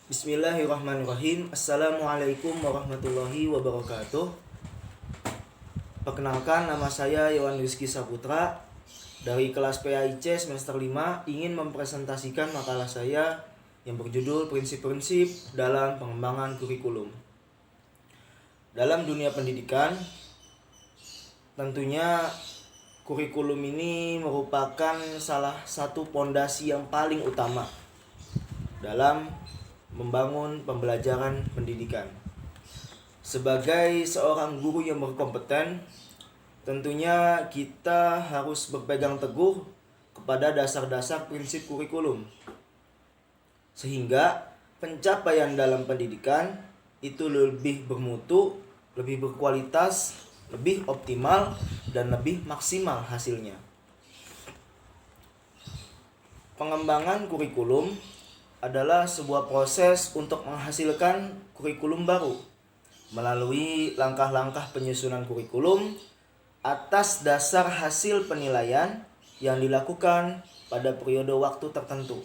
Bismillahirrahmanirrahim. Assalamualaikum warahmatullahi wabarakatuh. Perkenalkan, nama saya Yohan Rizky Saputra dari kelas PAIC semester 5 ingin mempresentasikan makalah saya yang berjudul Prinsip-prinsip dalam pengembangan kurikulum. Dalam dunia pendidikan, tentunya kurikulum ini merupakan salah satu pondasi yang paling utama dalam membangun pembelajaran pendidikan. Sebagai seorang guru yang berkompeten, tentunya kita harus berpegang teguh kepada dasar-dasar prinsip kurikulum, sehingga pencapaian dalam pendidikan itu lebih bermutu, lebih berkualitas, lebih optimal, dan lebih maksimal hasilnya. Pengembangan kurikulum adalah sebuah proses untuk menghasilkan kurikulum baru melalui langkah-langkah penyusunan kurikulum atas dasar hasil penilaian yang dilakukan pada periode waktu tertentu.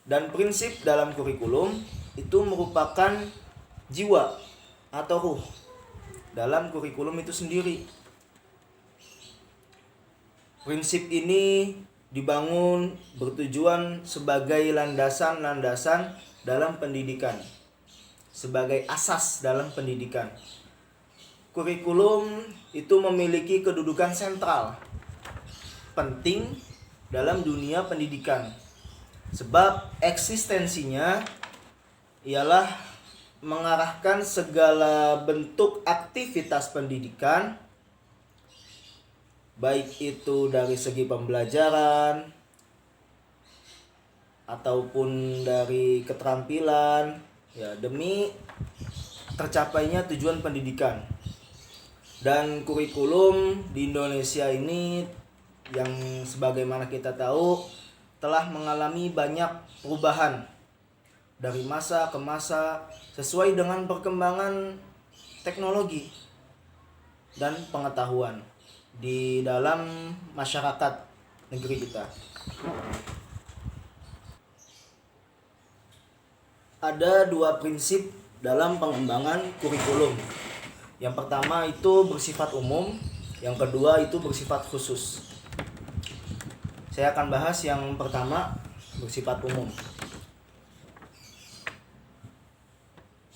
Dan prinsip dalam kurikulum itu merupakan jiwa atau ruh dalam kurikulum itu sendiri. Prinsip ini dibangun bertujuan sebagai landasan-landasan dalam pendidikan, sebagai asas dalam pendidikan. Kurikulum itu memiliki kedudukan sentral, penting dalam dunia pendidikan, sebab eksistensinya ialah mengarahkan segala bentuk aktivitas pendidikan, baik itu dari segi pembelajaran ataupun dari keterampilan, ya, demi tercapainya tujuan pendidikan. Dan kurikulum di Indonesia ini yang sebagaimana kita tahu telah mengalami banyak perubahan dari masa ke masa sesuai dengan perkembangan teknologi dan pengetahuan di dalam masyarakat negeri kita. Ada dua prinsip dalam pengembangan kurikulum. Yang pertama itu bersifat umum, yang kedua itu bersifat khusus. Saya akan bahas yang pertama, bersifat umum.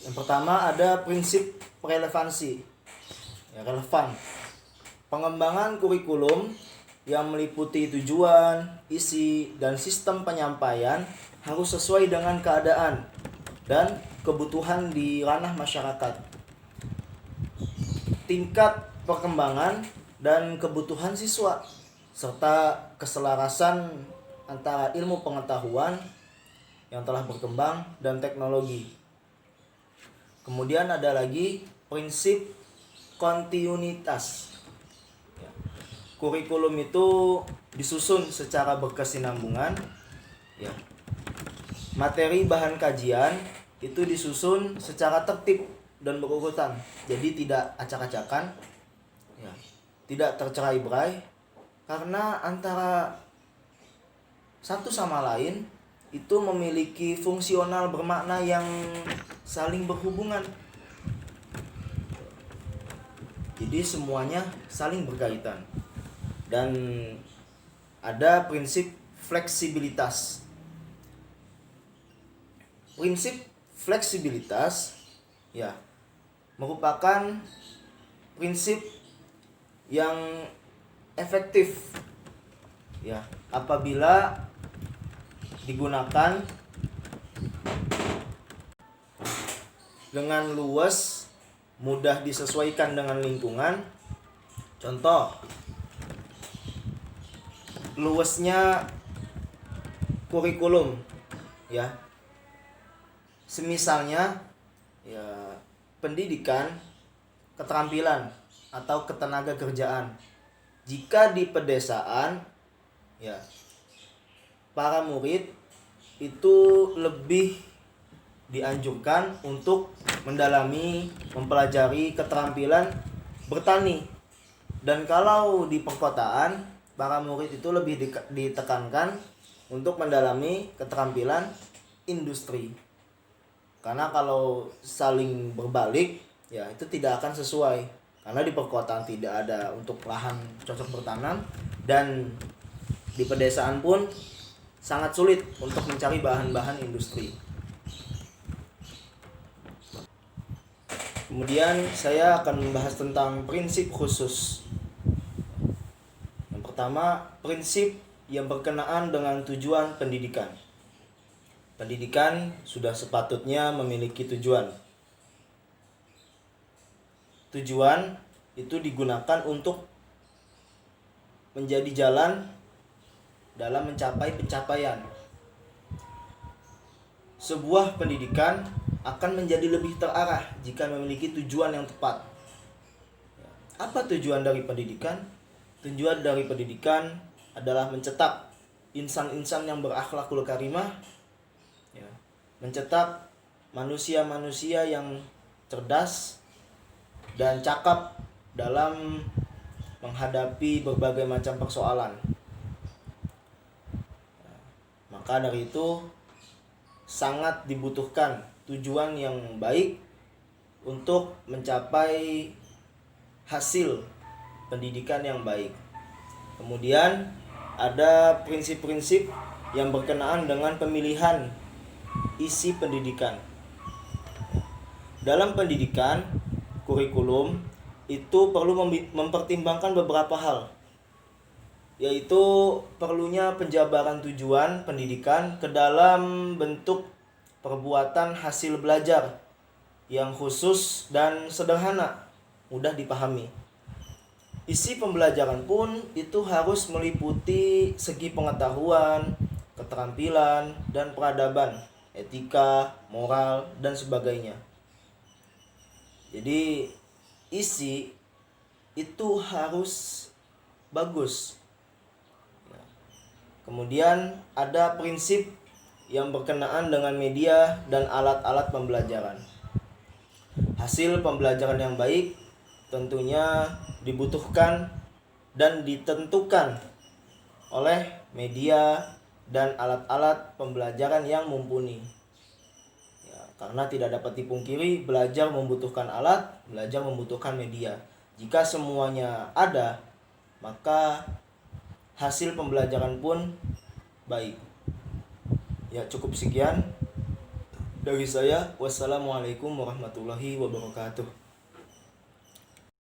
Yang pertama ada prinsip relevansi, ya, relevan. Pengembangan kurikulum yang meliputi tujuan, isi, dan sistem penyampaian harus sesuai dengan keadaan dan kebutuhan di ranah masyarakat. Tingkat perkembangan dan kebutuhan siswa, serta keselarasan antara ilmu pengetahuan yang telah berkembang dan teknologi. Kemudian ada lagi prinsip kontinuitas. Kurikulum itu disusun secara berkesinambungan, ya. Materi bahan kajian itu disusun secara tertib dan berurutan, jadi tidak acak-acakan, ya, tidak tercerai-berai, karena antara satu sama lain itu memiliki fungsional bermakna yang saling berhubungan. Jadi semuanya saling berkaitan. Dan ada prinsip fleksibilitas. Prinsip fleksibilitas, ya, merupakan prinsip yang efektif, ya, apabila digunakan dengan luas, mudah disesuaikan dengan lingkungan. Contoh, luasnya kurikulum, ya, semisalnya, ya, pendidikan, keterampilan atau ketenaga kerjaan. Jika di pedesaan, ya, para murid itu lebih dianjurkan untuk mempelajari keterampilan bertani. Dan kalau di perkotaan, para murid itu lebih ditekankan untuk mendalami keterampilan industri. Karena kalau saling berbalik, ya itu tidak akan sesuai. Karena di perkotaan tidak ada untuk lahan cocok bertanam, dan di pedesaan pun sangat sulit untuk mencari bahan-bahan industri. Kemudian saya akan membahas tentang prinsip khusus. Yang pertama, prinsip yang berkenaan dengan tujuan pendidikan. Pendidikan sudah sepatutnya memiliki tujuan. Tujuan itu digunakan untuk menjadi jalan dalam mencapai pencapaian. Sebuah pendidikan akan menjadi lebih terarah jika memiliki tujuan yang tepat. Apa tujuan dari pendidikan? Tujuan dari pendidikan adalah mencetak insan-insan yang berakhlakul karimah, ya, mencetak manusia-manusia yang cerdas dan cakap dalam menghadapi berbagai macam persoalan. Maka dari itu sangat dibutuhkan tujuan yang baik untuk mencapai hasil pendidikan yang baik. Kemudian ada prinsip-prinsip yang berkenaan dengan pemilihan isi pendidikan. Dalam pendidikan, kurikulum itu perlu mempertimbangkan beberapa hal, yaitu perlunya penjabaran tujuan pendidikan ke dalam bentuk perbuatan hasil belajar yang khusus dan sederhana, mudah dipahami. Isi pembelajaran pun itu harus meliputi segi pengetahuan, keterampilan, dan peradaban, etika, moral, dan sebagainya. Jadi isi itu harus bagus. Kemudian ada prinsip yang berkenaan dengan media dan alat-alat pembelajaran. Hasil pembelajaran yang baik tentunya dibutuhkan dan ditentukan oleh media dan alat-alat pembelajaran yang mumpuni. Ya, karena tidak dapat dipungkiri, belajar membutuhkan alat, belajar membutuhkan media. Jika semuanya ada, maka hasil pembelajaran pun baik. Ya, cukup sekian dari saya. Wassalamualaikum warahmatullahi wabarakatuh.